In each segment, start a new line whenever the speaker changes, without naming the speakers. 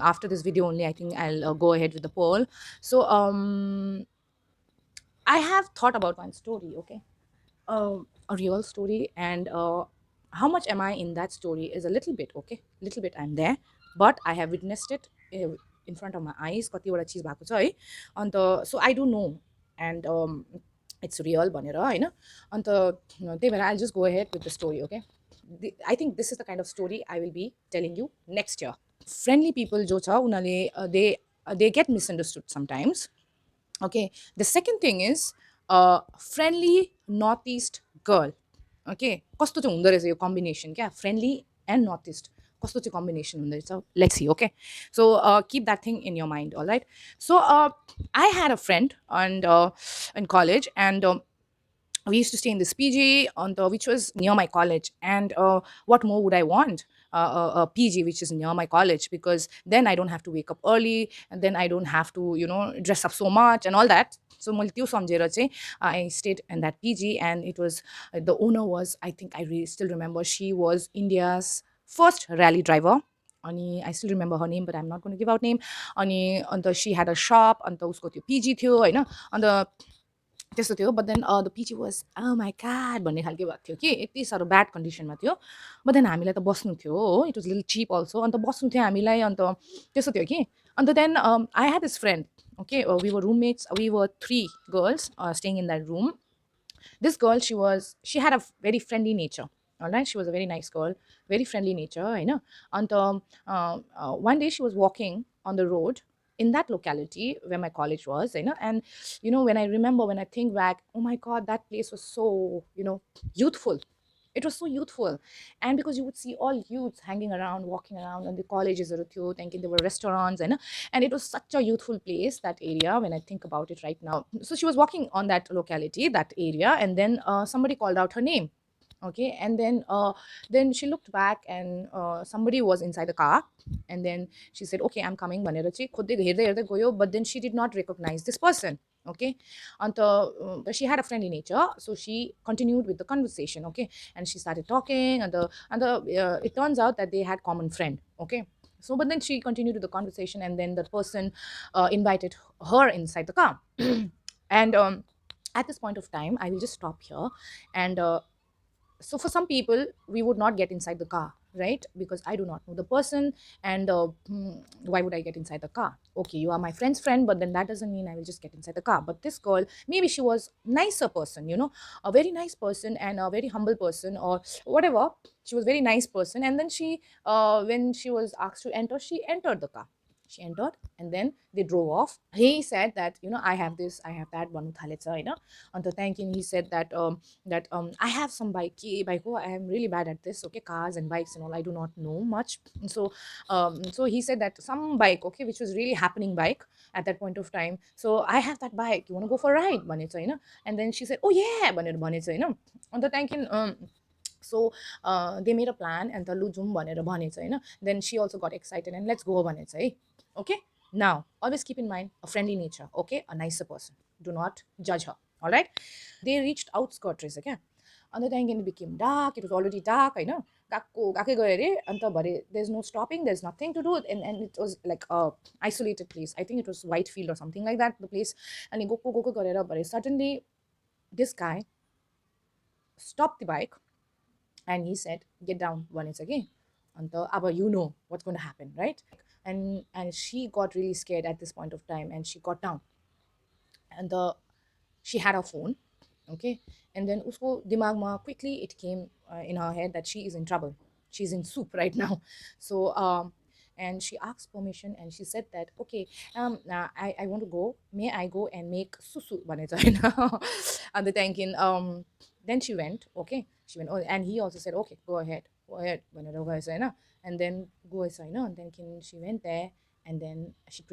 After this video only, I think I'll go ahead with the poll. So I have thought about one story, okay, a real story, and how much am I in that story is a little bit, okay, little bit I'm there, but I have witnessed it in front of my eyes. कतिवटा चिज भएको छ है, अन्त so I do know, and it's real भनेर होइन, अन्त त्यही भएर I'll just go ahead with the story, okay. I think this is the kind of story I will be telling you next year. Friendly people जो छ उनीहरूले they get misunderstood sometimes. Okay, the second thing is friendly northeast girl. Okay, कस्तो चाहिँ हुँदो रहेछ यो combination क्या, friendly and northeast, कस्तो चाहिँ combination हुँदो रहेछ, let's see. Okay, so keep that thing in your mind, all right. So I had a friend and in college, and we used to stay in this PG on the which was near my college. And what more would I want? A PG which is near my college, because then I don't have to wake up early, and then I don't have to, dress up so much and all that. So मैले त्यो सम्झेर चाहिँ I stayed in that PG, and it was the owner was, I think I really still remember, she was India's first rally driver. अनि I still remember her name, but I'm not going to give out name. अनि अन्त she had a shop, अन्त उसको त्यो PG थियो होइन, अन्त त्यस्तो थियो. बट देन द पिची वाज माई क्याट भन्ने खालको भएको थियो कि यति साह्रो ब्याड कन्डिसनमा थियो. बट देन हामीलाई त बस्नु थियो हो, it was little cheap also, अन्त बस्नु थियो हामीलाई, अन्त त्यस्तो थियो कि. अन्त then I had this friend, okay, we were roommates, we were 3 girls staying in that room. This girl, she had a very friendly nature. All right, she was a very nice girl, very friendly nature, you know. And one day she was walking on the road in that locality where my college was, you know. And when I remember, when I think back, oh my god, that place was so, youthful. It was so youthful. And because you would see all youths hanging around, walking around, and the colleges are thinking there were restaurants, and it was such a youthful place, that area, when I think about it right now. So she was walking on that locality, that area, and then somebody called out her name. Okay, and then she looked back, and somebody was inside the car, and then she said, okay, I'm coming भनेर चाहिँ खोज्दै हेर्दै हेर्दै गयो, but then she did not recognize this person. Okay, and she had a friendly nature, so she continued with the conversation. Okay, and she started talking, and it turns out that they had common friend. Okay, so but then she continued with the conversation, and then the person invited her inside the car. And at this point of time, I will just stop here. And so for some people, we would not get inside the car, right, because I do not know the person. And why would I get inside the car? Okay, you are my friend's friend, but then that doesn't mean I will just get inside the car. But this girl, maybe she was nicer person, a very nice person, and a very humble person, or whatever. She was very nice person, and then she when she was asked to enter, she entered the car. She entered, and then they drove off. He said that, I have this, I have that, banu thalecha, अन्त त्यहाँदेखि he said that I have some bike, I am really bad at this, okay, cars and bikes and all, I do not know much. So he said that some bike, okay, which was really happening bike at that point of time. So I have that bike, you want to go for a ride भनेछ होइन. And then she said, oh yeah भनेर भनेछ होइन. अन्त त्यहाँदेखि so they made a plan, and the लु जाउँ भनेर भनेछ होइन. Then she also got excited, and let's go भनेछ है. Okay, now always keep in mind a friendly nature, okay, a nicer person, do not judge her. All right, they reached outskirts रहेछ क्या. अन्त त्यहाँदेखि it became dark, it was already dark होइन. गएकै गयो अरे, अन्त भरे there's no stopping, there's nothing to do, and it was like a isolated place. I think it was Whitefield or something like that, the place. अनि गएको गरेर भरे suddenly this guy stopped the bike, and he said, get down भनेछ कि. अन्त अब you know what's going to happen, right? And she got really scared at this point of time, and she got down. And she had her phone. Okay, and then usko dimagma quickly it came in her head that she is in trouble, she's in soup right now. So and she asked permission, and she said that, okay, I want to go, may I go and make susu भनेछ होइन. And the thanking then she went. Okay, she went. Oh, and he also said, okay, go ahead भनेर गएछ होइन. And then गएछ होइन. And then she went there, and then she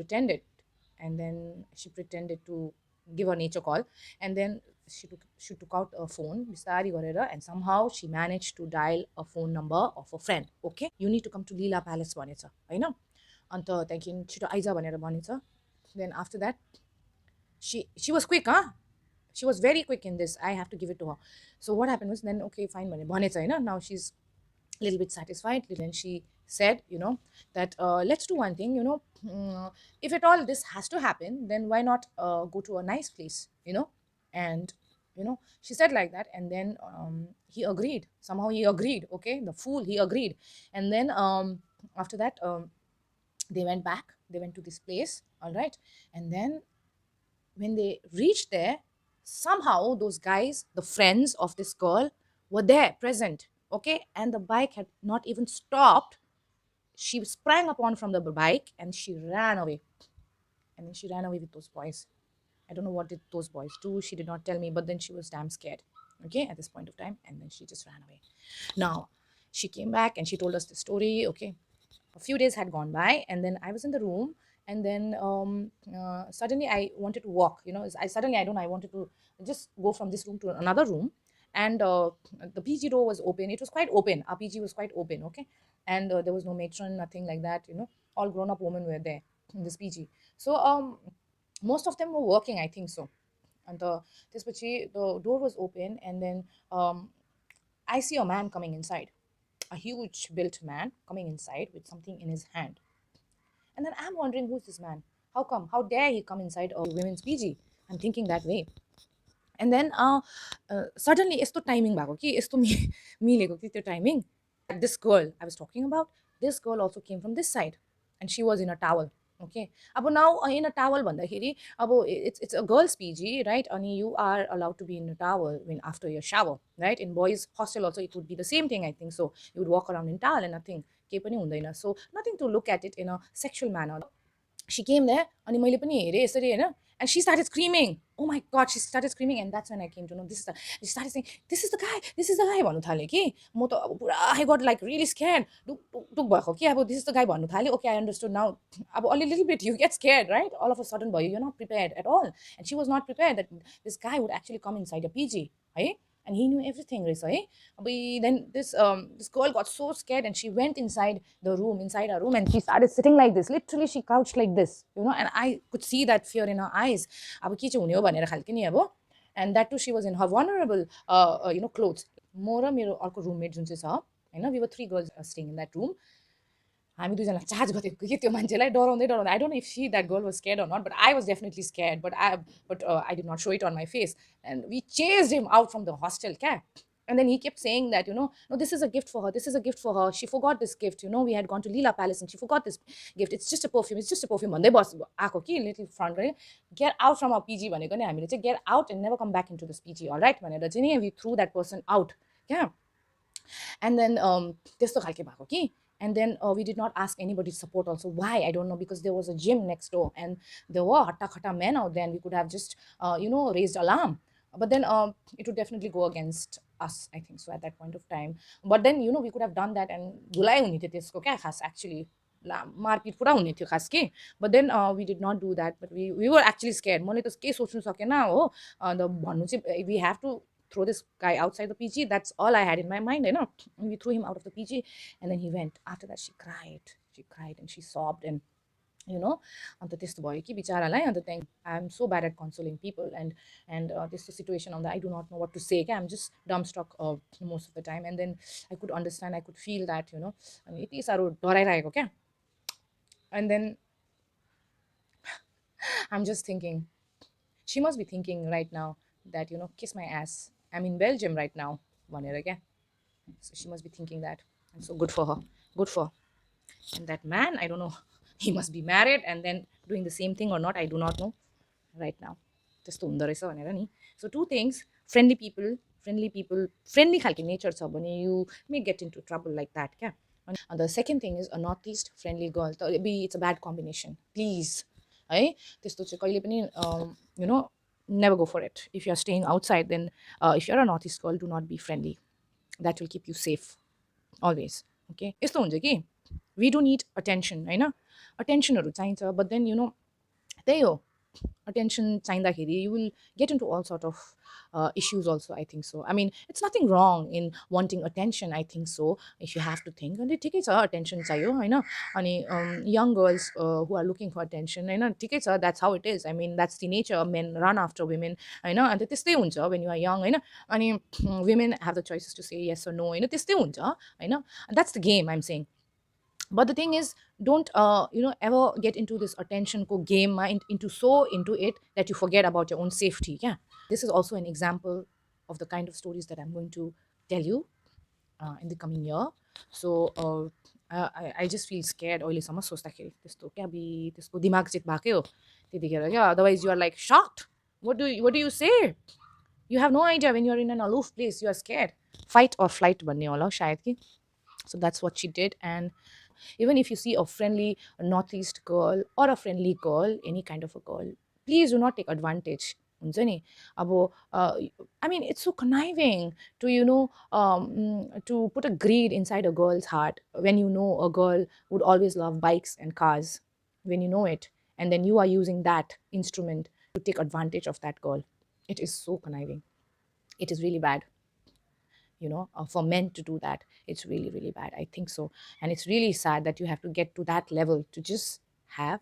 pretended, to give a nature call. And then she took out a phone बिस्तारी गरेर, and somehow she managed to dial a phone number of a friend. Okay, you need to come to Leela Palace भनेछ होइन. अन्त त्यहाँदेखि छिटो eyes भनेर भनेछ. Then after that, she was quick, huh? She was very quick in this, I have to give it to her. So what happened was, then okay, fine भनेछ होइन. Now she's a little bit satisfied. Then she said, that let's do one thing, if at all this has to happen, then why not go to a nice place, and she said like that. And then he agreed, somehow he agreed, okay, the fool, he agreed. And then after that, they went back, they went to this place, all right. And then when they reached there, somehow those guys, the friends of this girl, were there present, okay. And the bike had not even stopped. She sprang upon from the bike and she ran away. And then she ran away with those boys. I don't know what did those boys do. She did not tell me, but then she was damn scared, okay, at this point of time. And then she just ran away. Now, she came back and she told us the story, okay. A few days had gone by, and then I was in the room. And then suddenly I wanted to walk, I wanted to just go from this room to another room. And the PG door was open. It was quite open. Our PG was quite open, okay. And there was no matron, nothing like that, all grown up women were there in this PG. So most of them were working, I think so. And the door was open. And then I see a man coming inside, a huge built man coming inside with something in his hand. And then I'm wondering, who's this man? How come? How dare he come inside a women's PG? I'm thinking that way. And then suddenly यस्तो timing भएको कि यस्तो मिलेको कि त्यो timing. This girl I was talking about, this girl also came from this side, and she was in a towel, okay. अब now in a towel भन्दाखेरि अब it's a girls PG, right? अनि you are allowed to be in a towel when after your shower, right? In boys hostel also it would be the same thing, I think so. You would walk around in towel and nothing, केही पनि हुँदैन. So nothing to look at it in a sexual manner. She came there, अनि मैले पनि हेरेँ यसरी होइन. And she started screaming. Oh my god, she started screaming. And that's when I came to know this is the, she started saying, this is the guy भन्नु थाल्यो कि. म त अब पुरा I got like really scared. टुक भएको कि अब this is the guy भन्नु थाल्यो. Okay, I understood now. अब a little bit you get scared, right? All of a sudden भयो, you're not prepared at all. And she was not prepared that this guy would actually come inside a PG, है. And he knew everything, रहेछ है. Then this girl got so scared and she went inside her room, and she started sitting like this. Literally, she crouched like this, and I could see that fear in her eyes. अब के चाहिँ हुने हो भनेर खालके नि अब. And that too, she was in her vulnerable, clothes. म र मेरो अर्को रुममेट जुन चाहिँ छ होइन, we were three girls staying in that room. हामी दुईजना चार्ज गरेको कि त्यो मान्छेलाई डराउँदै डराउँदै. I don't know if that girl was scared or not, but I was definitely scared. But I did not show it on my face. And we chased him out from the hostel, क्या. And then he kept saying that, no, this is a gift for her. This is a gift for her. She forgot this gift. We had gone to Leela Palace and she forgot this gift. It's just a perfume. It's just a perfume. भन्दै बस आएको कि little front गरेर. Get out from our PG भनेको नि हामीले चाहिँ get out and never come back into this PG, all right भनेर चाहिँ नि we threw that person out. क्या. And then त्यस्तो खालके भएको कि. And then we did not ask anybody's support also. Why? I don't know, because there was a gym next door and there were hatta khata men out there, and we could have just raised alarm. But then it would definitely go against us, I think so, at that point of time. But then we could have done that, and धुलाइ हुने थियो त्यसको क्या खास actually. मारपिट पुरा हुने थियो खास कि. But then we did not do that. But we were actually scared. मैले त केही सोच्नु सकेन हो. अन्त भन्नु चाहिँ we have to throw this guy outside the PG. That's all I had in my mind, We threw him out of the PG, and then he went. After that, she cried. She cried and she sobbed, and अन्त त्यस्तो भयो कि बिचारालाई. अन्त त्यहाँदेखि I'm so bad at consoling people, and त्यस्तो situation आउँदा I do not know what to say. I'm just dumbstruck most of the time. And then I could understand, I could feel that, अनि यति साह्रो डराइरहेको क्या. And then I'm just thinking, she must be thinking right now that, kiss my ass. I'm in Belgium right now. भनेर क्या. So she must be thinking that. And so good for her. Good for her. And that man, I don't know, he must be married and then doing the same thing or not, I do not know right now. त्यस्तो हुँदो रहेछ भनेर नि. So two things, friendly people, friendly खालको nature छ भने you may get into trouble like that क्या. And the second thing is a northeast friendly girl. It's a bad combination. Please. है त्यस्तो चाहिँ कहिले पनि never go for it. If you're staying outside, then if you're a northeast girl, do not be friendly. That will keep you safe always. Okay, यस्तो हुन्छ कि we do need attention, होइन. अटेन्सनहरू चाहिन्छ. But then त्यही हो, attention चाहिँदाखेरि you will get into all sort of issues also, I think so. I mean, it's nothing wrong in wanting attention, I think so, if you have to think. अनि ठिकै छ, attention चाहियो होइन. अनि young girls who are looking for attention, होइन, ठिकै छ, that's how it is. I mean, that's the nature. Men run after women, होइन. अन्त त्यस्तै हुन्छ when you are young, होइन. अनि women have the choices to say yes or no, होइन. त्यस्तै हुन्छ होइन. That's the game, I'm saying. But the thing is, don't ever get into this attention ko game mind, into so into it that you forget about your own safety. Yeah, this is also an example of the kind of stories that I'm going to tell you in the coming year. So I just feel scared. अहिलेसम्म सोच्दाखेरि त्यस्तो क्या अबि त्यसको दिमाग check भएकै हो त्यतिखेर क्या. Otherwise you are like shocked. What do you say? You have no idea. When you're in an aloof place, you are scared. Fight or flight भन्ने होला शायद कि. So that's what she did. And even if you see a friendly northeast girl or a friendly girl, any kind of a girl, please do not take advantage. हुन्छ नि अब I mean, it's so conniving to to put a greed inside a girl's heart when you know a girl would always love bikes and cars, when you know it, and then you are using that instrument to take advantage of that girl. It is so conniving. It is really bad, for men to do that. It's really, really bad, I think so. And it's really sad that you have to get to that level to just have.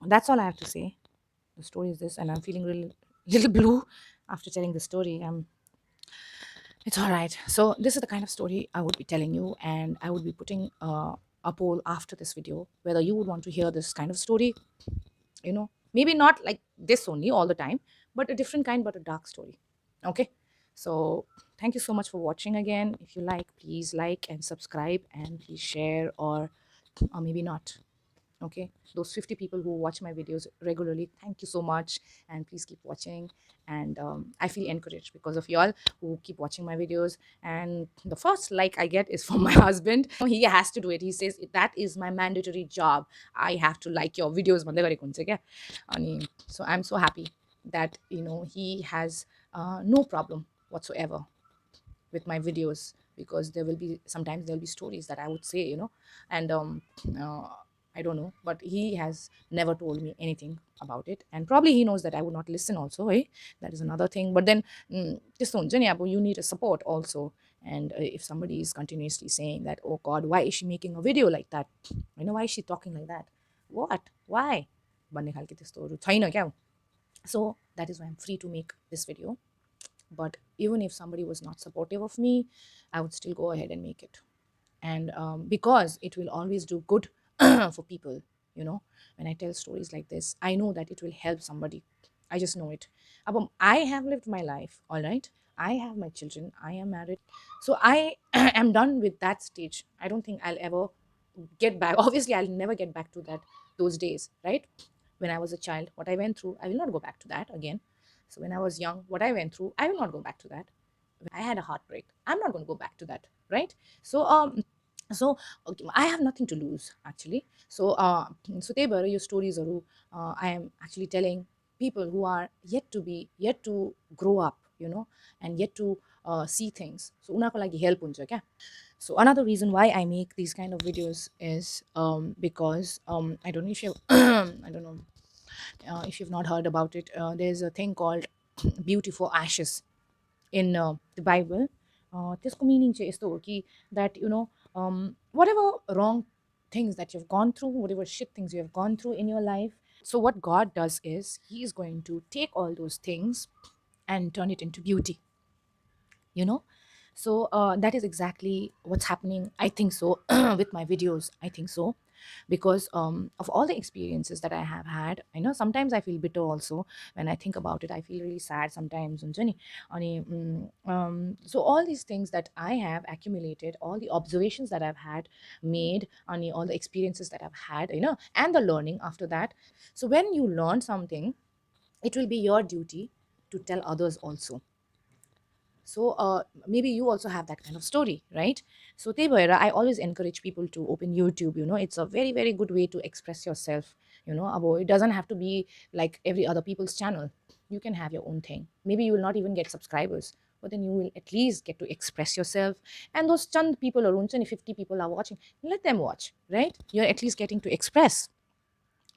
That's all I have to say. The story is this, and I'm feeling really little blue after telling the story. It's all right. So this is the kind of story I would be telling you, and I would be putting a poll after this video whether you would want to hear this kind of story. Maybe not like this only all the time, but a different kind, but a dark story. Okay. So thank you so much for watching again. If you like, please like and subscribe, and please share, or maybe not. Okay, those 50 people who watch my videos regularly, thank you so much, and please keep watching. And I feel encouraged because of y'all who keep watching my videos. And the first like I get is from my husband. He has to do it. He says that is my mandatory job. I have to like your videos भन्दै गरेको हुन्छ क्या. So I'm so happy that he has no problem whatsoever with my videos, because there will be sometimes there'll be stories that I would say, and uh, I don't know, but he has never told me anything about it, and probably he knows that I would not listen also, eh? That is another thing. But then त्यस्तो हुन्छ नि अब, you need a support also. And if somebody is continuously saying that, oh god, why is she making a video like that, why is she talking like that, what, why भन्ने खालको त्यस्तोहरू छैन क्या. So that is why I'm free to make this video. But even if somebody was not supportive of me, I would still go ahead and make it. And because it will always do good for people, when I tell stories like this, I know that it will help somebody. I just know it. I have lived my life, all right. I have my children, I am married, so I am done with that stage. I don't think I'll ever get back. Obviously I'll never get back to those days, right? When I was a child, what I went through, I will not go back to that again. So when I was young, what I went through, I will not go back to that. I had a heartbreak, I'm not going to go back to that, right? So okay, I have nothing to lose actually. So त्यही भएर यो स्टोरिजहरू I am actually telling people who are yet to grow up, and yet to see things. So उनीहरूको लागि help हुन्छ क्या. So another reason why I make these kind of videos is because I don't know if you I don't know if you've not heard about it. There's a thing called beauty for ashes in the Bible. त्यसको meaning चाहिँ यस्तो हो कि that whatever wrong things that you've gone through, whatever shit things you have gone through in your life, so what God does is he is going to take all those things and turn it into beauty, you know so that is exactly what's happening, I think so. With my videos, I think so, because of all the experiences that I have had. I know sometimes I feel bitter also. When I think about it, I feel really sad sometimes, हुन्छ नि. So all these things that I have accumulated, all the observations that I've had made, all the experiences that I've had, and the learning after that. So when you learn something, it will be your duty to tell others also. So maybe you also have that kind of story, right? So त्यही भएर I always encourage people to open YouTube. It's a very, very good way to express yourself. अब it doesn't have to be like every other people's channel. You can have your own thing. Maybe you will not even get subscribers, but then you will at least get to express yourself. And those chand people, or 50 people are watching, let them watch, right? You're at least getting to express.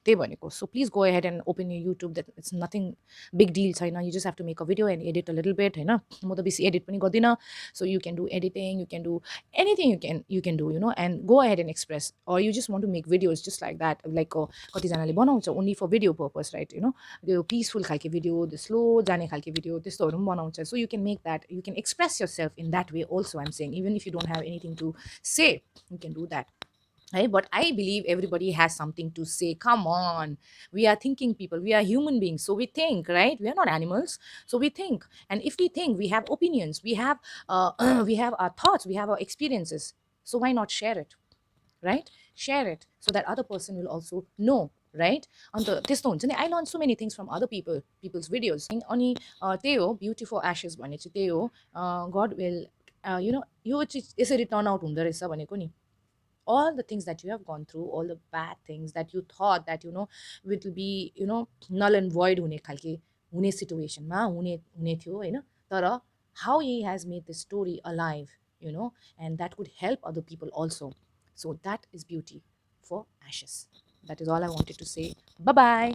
त्यही भनेको so please go ahead and open your YouTube that it's nothing big deal छैन you just have to make a video and edit a little bit होइन म त बेसी edit पनि गर्दिनँ so you can do editing you can do anything you can do and go ahead and express or you just want to make videos just like that like कतिजनाले बनाउँछ only for video purpose right त्यो peaceful खालके video त्यो slow जाने खालके video त्यस्तोहरू पनि बनाउँछ so you can make that you can express yourself in that way also I'm saying even if you don't have anything to say you can do that right but I believe everybody has something to say come on we are thinking people we are human beings so we think right we are not animals so we think and if we think we have opinions we have we have our thoughts we have our experiences so why not share it right share it so that other person will also know right अन्त त्यस्तो हुन्छ नि I learn so many things from other people's videos अनि त्यही हो beautiful ashes भने चाहिँ त्यही हो God will यो चाहिँ यसरी टर्न आउट हुँदो रहेछ भनेको नि all the things that you have gone through all the bad things that you thought that will be null and void हुने खालके हुने सिचुएसनमा हुने थियो होइन तर how he has made the story alive and that could help other people also so that is beauty for ashes that is all I wanted to say bye bye